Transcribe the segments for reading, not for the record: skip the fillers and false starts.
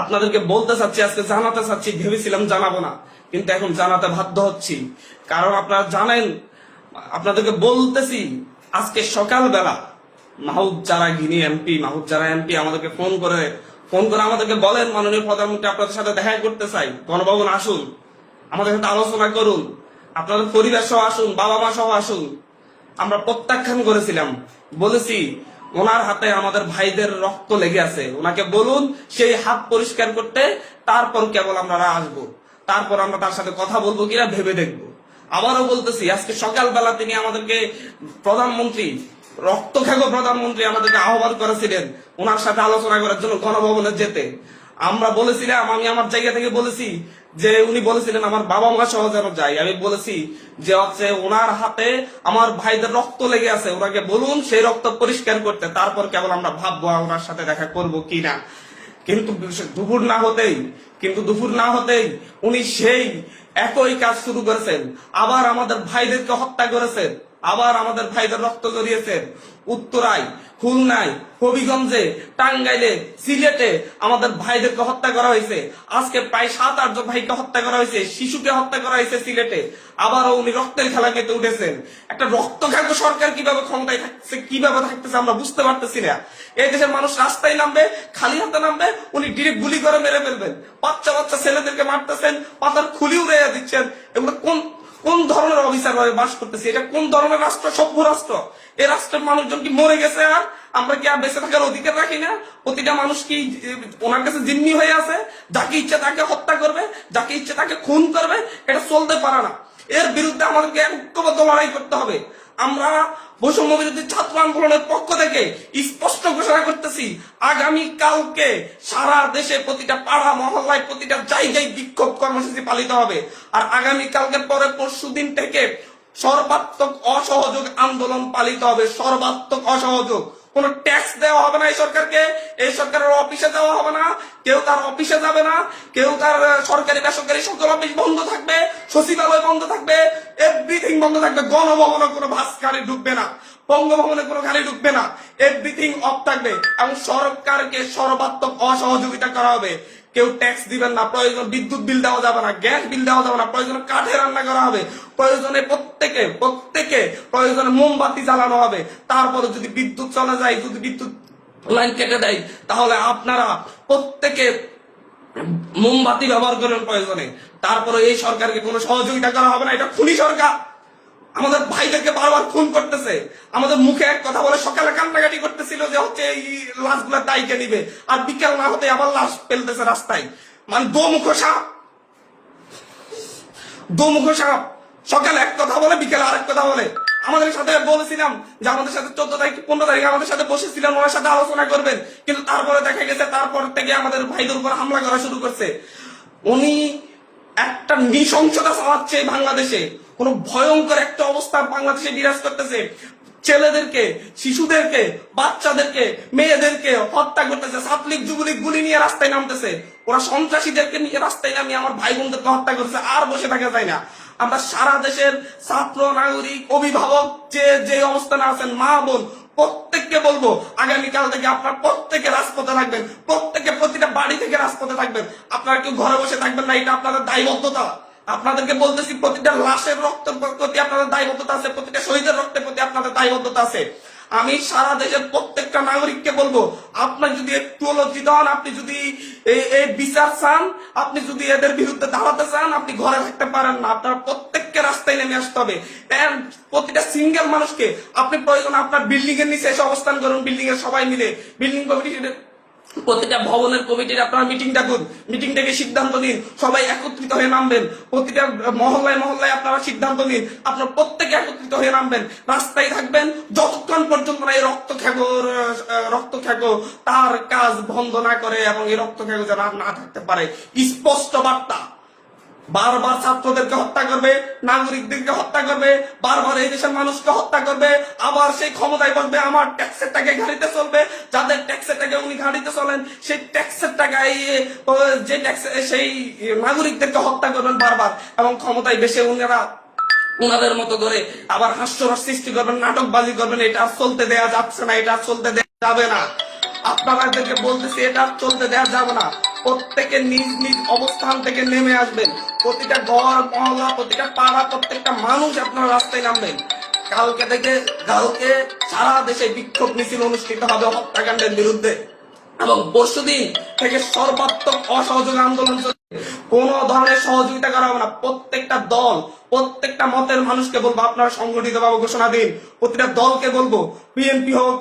আপনাদেরকে বলতে চাচ্ছি, আজকে জানাতে চাচ্ছি, ভেবেছিলাম জানাবো না, কিন্তু এখন জানাতে বাধ্য হচ্ছি। কারণ আপনারা জানেন, আপনাদেরকে বলতেছি, আজকে সকালবেলা মাহুদ যারা এমপি আমাদেরকে ফোন করে আমাদেরকে বলেন, মাননীয় প্রধানমন্ত্রী আপনাদের সাথে দেখা করতে চাই, গণভবন আসুন, আমাদের সাথে আলোচনা করুন, আপনাদের পরিবার সহ আসুন, বাবা মা সহ আসুন। আমরা প্রত্যাখ্যান করেছিলাম, বলেছি ওনার হাতে আমাদের ভাইদের রক্ত লেগে আছে, ওনাকে বলুন সেই হাত পরিষ্কার করতে, তারপর কেবল আমরা আসবো, তারপর আমরা তার সাথে কথা বলবো কিনা ভেবে দেখবো। আবারও বলতেছি, আজকে সকালবেলা তিনি আমাদেরকে প্রধানমন্ত্রী আমাদেরকে আহ্বান করেছিলেন ওনার সাথে আলোচনা করার জন্য গণভবনে যেতে। আমরা বলেছিলাম, আমি আমার জায়গা থেকে বলেছি যে উনি বলেছিলেন আমার বাবা মা সহ যেন যাই। আমি বলেছি যে হচ্ছে ওনার হাতে আমার ভাইদের রক্ত লেগে আছে, ওনাকে বলুন সেই রক্ত পরিষ্কার করতে, তারপর কেবল আমরা ভাববো ওনার সাথে দেখা করব কিনা। কিন্তু দুপুর না হতেই উনি সেই একই কাজ শুরু করেছেন, আবার আমাদের ভাইদেরকে হত্যা করেছেন, আবার আমাদের ভাইদের রক্ত জড়িয়েছেন। উত্তরায়, খুলনায়, হবিগঞ্জে, টাঙ্গাইলে, সিলেটে আমাদের ভাইদেরকে হত্যা করা হয়েছে। আজকে প্রায় 7-8 জন ভাইকে হত্যা করা হয়েছে, শিশুকে হত্যা করা হয়েছে সিলেটে। আবারও উনি রক্তের খেলা মেতে উঠেছেন। একটা রক্তখাদ্য সরকার কিভাবে ক্ষমতায় থাকছে, কিভাবে থাকতেছে আমরা বুঝতে পারতেছি না। এই দেশের মানুষ রাস্তায় নামবে, খালি হাতে নামবে, উনি ডিরেক্ট গুলি করে মেরে ফেলবেন। বাচ্চা বাচ্চা ছেলেদেরকে মারতেছেন, পাতার খুলি উড়ে দিচ্ছেন। এগুলো কোন ধরনের অফিসার বাস করতেছে? এটা কোন ধরনের রাষ্ট্র? সভ্য রাষ্ট্র? এই রাষ্ট্রের মানুষজন কি মরে গেছে? আর আমরা কি আর বেঁচে থাকার অধিকার রাখি না? প্রতিটা মানুষ কি ওনার কাছে জিম্মি হয়ে আছে? যাকে ইচ্ছে তাকে হত্যা করবে, যাকে ইচ্ছে তাকে খুন করবে। এটা চলতে পারে না। এর বিরুদ্ধে আমাদেরকে ঐক্যবদ্ধ লড়াই করতে হবে। আমরা বৈষম্য বিরোধী ছাত্র আন্দোলনের পক্ষ থেকে স্পষ্ট ঘোষণা করতেছি, আগামী কালকে সারা দেশে প্রতিটা পাড়া মহল্লায় প্রতিটা জায়গায় বিক্ষোভ কর্মসূচি পালিত হবে। আর আগামী কালকের পরে পরশুদিন থেকে সর্বাত্মক অসহযোগ আন্দোলন পালিত হবে। সর্বাত্মক অসহযোগ। কোন ট্যাক্স দেওয়া হবে না এই সরকারকে, এই সরকারের অফিসে যাওয়া হবে না, কেউ তার অফিসে যাবে না, কেউ তার সরকারি বেসরকারি সকল অফিস বন্ধ থাকবে, সচিবালয় বন্ধ থাকবে, এভরিথিং বন্ধ থাকবে। গণভবনে কোনো বাস গাড়ি ঢুকবে না, বঙ্গভবনে কোনো গাড়ি ঢুকবে না, এভরিথিং অফ থাকবে। এবং সরকারকে সর্বাত্মক অসহযোগিতা করা হবে। কেউ ট্যাক্স দিবেন না, প্রয়োজন বিদ্যুৎ বিল দেওয়া যাবে না, গ্যাস বিল দেওয়া যাবে না, প্রয়োজনে কাঠে রান্না করা হবে, প্রয়োজনে প্রত্যেকে প্রয়োজনে মোমবাতি জ্বালানো হবে। তারপরে যদি বিদ্যুৎ চলে যায়, যদি বিদ্যুৎ লাইন কেটে দেয়, তাহলে আপনারা প্রত্যেকে মোমবাতি ব্যবহার করেন প্রয়োজনে। তারপরে এই সরকারকে কোনো সহযোগিতা করা হবে না। এটা খুনি সরকার, আমাদের ভাইদেরকে বারবার খুন করতেছে। আমাদের মুখে এক কথা বলে সকালে কান্নাকাটি করতেছিল যে হচ্ছে এই লাশগুলা দায়িত্ব নিবে, আর বিকেল না হতে আবার লাশ ফেলতেছে রাস্তায়। মানে দোমুখ সাপ। সকালে এক কথা বলে, বিকেলে আরেক কথা বলে। আমাদের সাথে বলেছিলাম যে আমাদের সাথে 14 তারিখ 15 তারিখে আমাদের সাথে বসেছিলেন, ওনার সাথে আলোচনা করবেন, কিন্তু তারপরে দেখা গেছে তারপর থেকে আমাদের ভাইদের উপর হামলা করা শুরু করছে। উনি একটা নৃশংসতা চালাচ্ছে বাংলাদেশে। কোন ভয়ঙ্কর একটা অবস্থা বাংলাদেশে বিরাজ করতেছে। ছেলেদেরকে, শিশুদেরকে, বাচ্চাদেরকে, মেয়েদেরকে হত্যা করতেছে। ছাত্রলীগ যুবলীগ গুলি নিয়ে রাস্তায় নামতেছে। ওরা সন্ত্রাসীদেরকে নিয়ে রাস্তায় নামিয়ে আমার ভাই বোনদেরকে হত্যা করছে। আর বসে থাকা যায় না। আমরা সারা দেশের ছাত্র, নাগরিক, অভিভাবক যে অবস্থানে আছেন, মা বোন, প্রত্যেককে বলবো আগামীকাল থেকে আপনার প্রত্যেকে রাজপথে থাকবেন, প্রত্যেকে প্রতিটা বাড়ি থেকে রাজপথে থাকবেন। আপনারা কেউ ঘরে বসে থাকবেন না, এটা আপনাদের দায়বদ্ধতা। আপনাদেরকে বলতেছি, প্রতিটা লাশের রক্তের প্রতি আপনাদের দায়বদ্ধতা আছে, প্রতিটা শহীদের রক্তের প্রতি আপনাদের দায়বদ্ধতা আছে। আমি সারা দেশের প্রত্যেকটা নাগরিককে বলবো, আপনার যদি একটু লজ্জিত হন, আপনি যদি এই বিচার চান, আপনি যদি এদের বিরুদ্ধে দাঁড়াতে চান, আপনি ঘরে থাকতে পারেন না। আপনার প্রত্যেককে রাস্তায় নেমে আসতে হবে। প্রতিটা সিঙ্গেল মানুষকে আপনি প্রয়োজন আপনার বিল্ডিং এর নিচে এসে অবস্থান করুন। বিল্ডিং এর সবাই মিলে, বিল্ডিং কমিটি, প্রতিটা ভবনের কমিটির আপনারা মিটিং ডাকুন, মিটিং থেকে সিদ্ধান্ত নিন, সবাই একত্রিত হয়ে নামবেন। প্রতিটা মহল্লায় আপনারা সিদ্ধান্ত নিন, আপনারা প্রত্যেকে একত্রিত হয়ে নামবেন, রাস্তায় থাকবেন যতক্ষণ পর্যন্ত না এই রক্তখ্যাগো তার কাজ বন্ধ না করে, এবং এই রক্তখ্যাগো যেন না থাকতে পারে। স্পষ্ট বার্তা। বারবার ছাত্রদেরকে হত্যা করবে, নাগরিকদেরকে হত্যা করবে, বারবার এই দেশের মানুষকে হত্যা করবে, আবার সেই ক্ষমতায় বসবে, আমার ট্যাক্সের টাকায় গাড়িতে চলবে। যাদের ট্যাক্সের টাকায় উনি গাড়িতে চলেন, সেই ট্যাক্সের টাকায় যে ট্যাক্স, সেই নাগরিকদেরকে হত্যা করবেন বারবার, এবং ক্ষমতায় বেশে উনাদের মতো করে আবার হাস্যরস সৃষ্টি করবেন, নাটকবাজি করবেন। এটা চলতে দেয়া যাচ্ছে না, এটা চলতে দেয়া যাবে না। আপনাদেরকে বলতেছি, এটা চলতে দেয়া যাবে না। প্রত্যেকে নিজ নিজ অবস্থান থেকে নেমে আসবেন। প্রতিটা ঘর মহল্লা, প্রতিটা পাড়া, প্রত্যেকটা মানুষ আপনারা রাস্তায় নামবেন। কালকে সারা দেশে বিক্ষোভ মিছিল অনুষ্ঠিত হবে হত্যাকাণ্ডের বিরুদ্ধে, এবং পরশুদিন থেকে সর্বাত্মক অসহযোগ আন্দোলন চলবে। কোন ধরনের সহযোগিতা করা হবে না। প্রত্যেকটা দল, প্রত্যেকটা মতের মানুষকে বলবো আপনারা সংগঠিত ভাবে ঘোষণা দিন। প্রতিটা দলকে বলবো, বিএনপি হোক,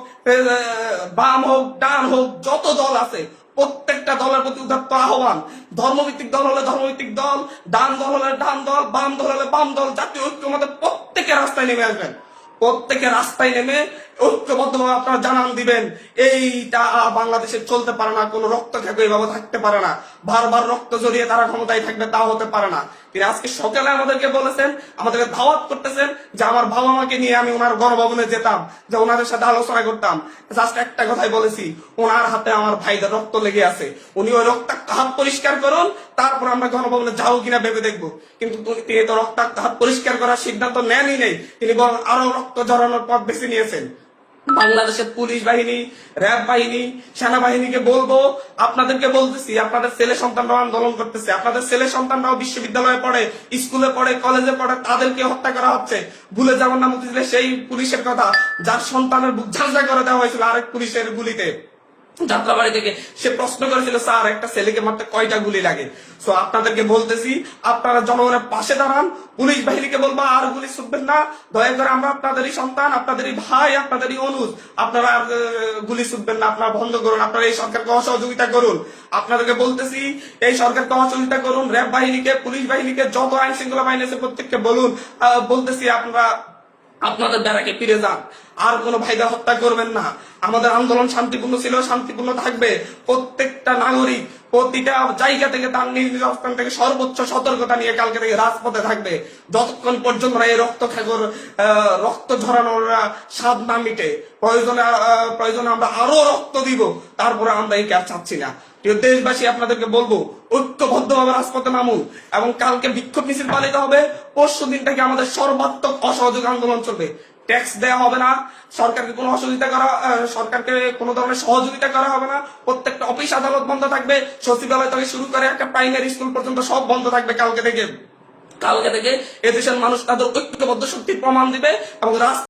বাম হোক, ডান হোক, যত দল আছে প্রত্যেকটা দলের প্রতি উদাত্ত আহ্বান। ধর্মভিত্তিক দল হলে ধর্মভিত্তিক দল, ডান দল হলে ডান দল, বাম দল হলে বাম দল, জাতীয় ঐক্যমতে প্রত্যেকে রাস্তায় নেমে আসবেন। প্রত্যেকে রাস্তায় নেমে ঐক্যবদ্ধভাবে আপনারা জানান দিবেন এইটা বাংলাদেশে চলতে পারে না। কোন রক্ত খেকো এইভাবে থাকতে পারে না। বারবার রক্ত জড়িয়ে তারা ক্ষমতায় থাকবে, তা হতে পারে না। তিনি আজকে সকালে আমাদেরকে বলেছেন, আমাদেরকে দাওয়াত করতেছেন যে আমার বাবা মাকে নিয়ে আমি ওনার গণভবনে যেতাম, যে ওনাদের সাথে আলোচনা করতাম। জাস্ট একটা কথাই বলেছি, ওনার হাতে আমার ভাইদের রক্ত লেগে আছে, উনি ওই রক্তাক্ত হাত পরিষ্কার করুন, তারপর আমরা গণভবনে যাবো কিনা ভেবে দেখবো। কিন্তু তিনি তো রক্তাক্ত হাত পরিষ্কার করার সিদ্ধান্ত নেনই নেই, তিনি বরং আরো রক্ত ঝরানোর পথ বেছে নিয়েছেন। বাংলাদেশের পুলিশ বাহিনী, র্যাব বাহিনী, সেনাবাহিনীকে বলবো, আপনাদেরকে বলতেছি, আপনাদের ছেলে সন্তানরাও আন্দোলন করতেছে, আপনাদের ছেলে সন্তানরাও বিশ্ববিদ্যালয়ে পড়ে, স্কুলে পড়ে, কলেজে পড়ে, তাদেরকে হত্যা করা হচ্ছে। ভুলে যাবেন না মুক্তিযুদ্ধের সেই পুলিশের কথা যার সন্তানের বুক ঝাঁঝা করে দেওয়া হয়েছিল আরেক পুলিশের গুলিতে যাত্রাবাড়ি থেকে। সে প্রশ্ন করেছিল, স্যার একটা ছেলেকে মারতে কয়টা গুলি লাগে? সো আপনাদেরকে বলতেছি, আপনারা জনগণের পাশে দাঁড়ান। পুলিশ বাহিনীকে বলবো আর গুলি ছুটবেন না, দয়া করে আমরা আপনাদেরই সন্তান, আপনাদেরই ভাই, আপনাদেরই অনুজ, আপনারা গুলি ছুটবেন না, আপনারা বন্ধ করুন, আপনারা এই সরকারকে অসহযোগিতা করুন। আপনাদেরকে বলতেছি, এই সরকারকে অসহযোগিতা করুন। র্যাব বাহিনীকে, পুলিশ বাহিনীকে, যত আইন শৃঙ্খলা বাহিনী আছে প্রত্যেককে বলুন, বলতেছি আপনারা আপনাদের ব্যারাকে ফিরে যান, আর কোনো ভাইদের হত্যা করবেন না। আমাদের আন্দোলন শান্তিপূর্ণ ছিল, শান্তিপূর্ণ থাকবে। প্রত্যেকটা নাগরিক প্রতিটা জায়গা থেকে তার নিজ নিজ অবস্থান থেকে সর্বোচ্চ সতর্কতা নিয়ে কালকে থেকে রাজপথে থাকবে, যতক্ষণ পর্যন্ত এই রক্ত খাগর রক্ত ঝরানোর স্বাদ না মিটে। প্রয়োজনে আমরা আরো রক্ত দিব, তারপরে আমরা এই ক্যাপ চাচ্ছি না। প্রিয় দেশবাসী, আপনাদেরকে বলবো ঐক্যবদ্ধভাবে রাজপথে নামুন, এবং কালকে বিক্ষোভ মিছিল পালিত হবে। পরশু দিন থেকে আমাদের সর্বাত্মক অসহযোগ আন্দোলন চলবে। ট্যাক্স দেওয়া হবে না, সরকারকে কোনো সরকারকে কোনো ধরনের সহযোগিতা করা হবে না। প্রত্যেকটা অফিস আদালত বন্ধ থাকবে, সচিবালয় থেকে শুরু করে একটা প্রাইমারি স্কুল পর্যন্ত সব বন্ধ থাকবে কালকে থেকে। এদেশের মানুষ তাদের ঐক্যবদ্ধ শক্তির প্রমাণ দিবে এবং